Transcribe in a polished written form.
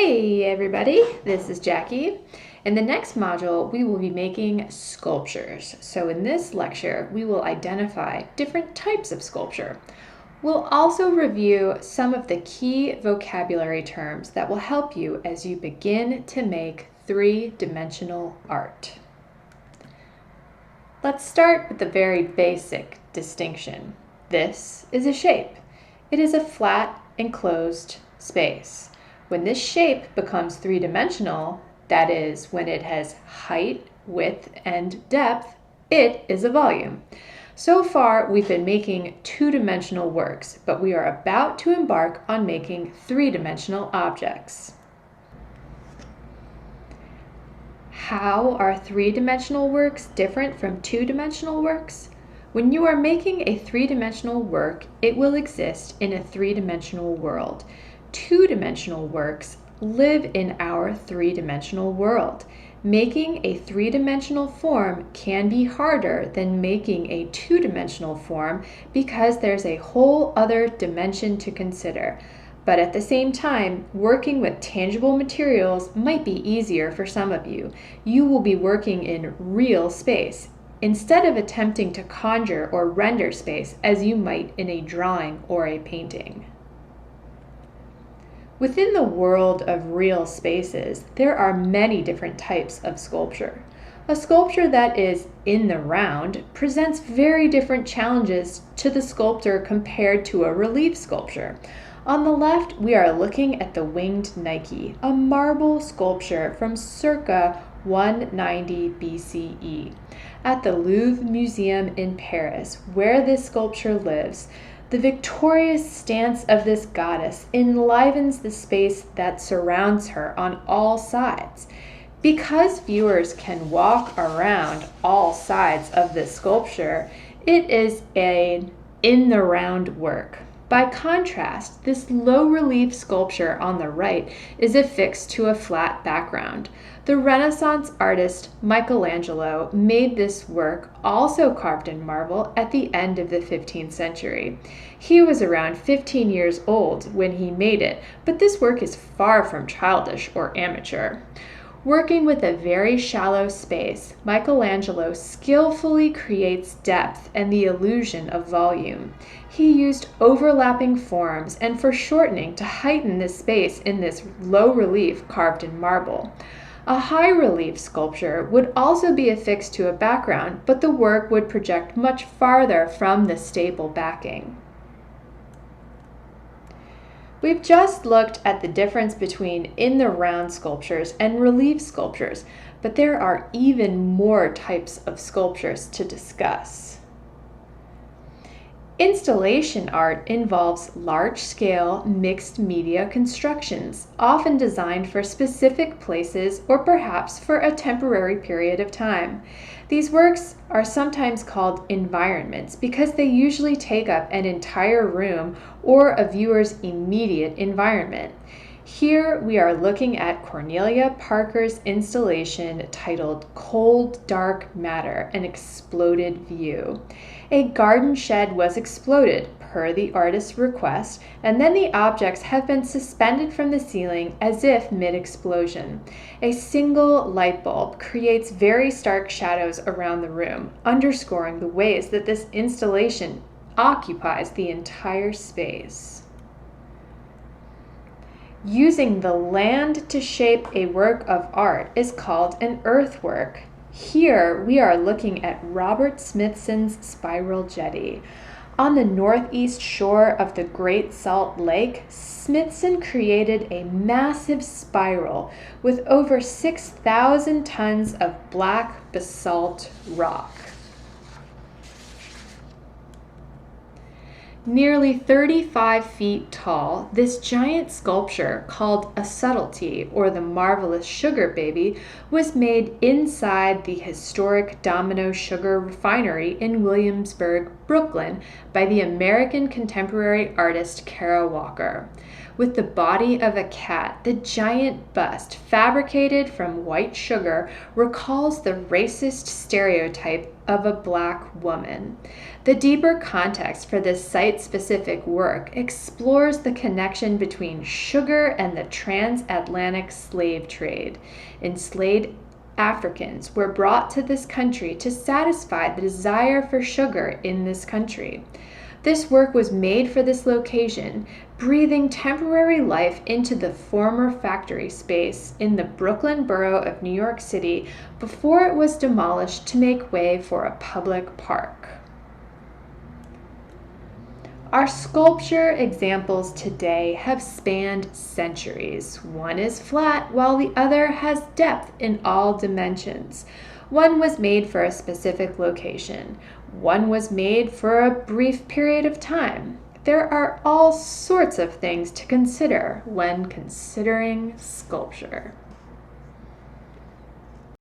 Hey everybody, this is Jackie. In the next module, we will be making sculptures. So in this lecture, we will identify different types of sculpture. We'll also review some of the key vocabulary terms that will help you as you begin to make three-dimensional art. Let's start with the very basic distinction. This is a shape. It is a flat, enclosed space. When this shape becomes three-dimensional, that is, when it has height, width, and depth, it is a volume. So far, we've been making two-dimensional works, but we are about to embark on making three-dimensional objects. How are three-dimensional works different from two-dimensional works? When you are making a three-dimensional work, it will exist in a three-dimensional world. Two-dimensional works live in our three-dimensional world. Making a three-dimensional form can be harder than making a two-dimensional form because there's a whole other dimension to consider. But at the same time, working with tangible materials might be easier for some of you. You will be working in real space, instead of attempting to conjure or render space as you might in a drawing or a painting. Within the world of real spaces, there are many different types of sculpture. A sculpture that is in the round presents very different challenges to the sculptor compared to a relief sculpture. On the left, we are looking at the Winged Nike, a marble sculpture from circa 190 BCE. At the Louvre Museum in Paris, where this sculpture lives, the victorious stance of this goddess enlivens the space that surrounds her on all sides. Because viewers can walk around all sides of this sculpture, it is an in-the-round work. By contrast, this low-relief sculpture on the right is affixed to a flat background. The Renaissance artist Michelangelo made this work, also carved in marble, at the end of the 15th century. He was around 15 years old when he made it, but this work is far from childish or amateur. Working with a very shallow space, Michelangelo skillfully creates depth and the illusion of volume. He used overlapping forms and foreshortening to heighten the space in this low relief carved in marble. A high relief sculpture would also be affixed to a background, but the work would project much farther from the stable backing. We've just looked at the difference between in-the-round sculptures and relief sculptures, but there are even more types of sculptures to discuss. Installation art involves large-scale, mixed-media constructions, often designed for specific places or perhaps for a temporary period of time. These works are sometimes called environments because they usually take up an entire room or a viewer's immediate environment. Here we are looking at Cornelia Parker's installation titled Cold Dark Matter, an Exploded View. A garden shed was exploded per the artist's request, and then the objects have been suspended from the ceiling as if mid-explosion. A single light bulb creates very stark shadows around the room, underscoring the ways that this installation occupies the entire space. Using the land to shape a work of art is called an earthwork. Here we are looking at Robert Smithson's Spiral Jetty. On the northeast shore of the Great Salt Lake, Smithson created a massive spiral with over 6,000 tons of black basalt rock. Nearly 35 feet tall, this giant sculpture, called a subtlety or the marvelous sugar baby, was made inside the historic Domino Sugar Refinery in Williamsburg, Brooklyn, by the American contemporary artist Kara Walker. With the body of a cat, the giant bust, fabricated from white sugar, recalls the racist stereotype of a Black woman. The deeper context for this site-specific work explores the connection between sugar and the transatlantic slave trade. Enslaved Africans were brought to this country to satisfy the desire for sugar in this country. This work was made for this location, breathing temporary life into the former factory space in the Brooklyn borough of New York City before it was demolished to make way for a public park. Our sculpture examples today have spanned centuries. One is flat, while the other has depth in all dimensions. One was made for a specific location. One was made for a brief period of time. There are all sorts of things to consider when considering sculpture.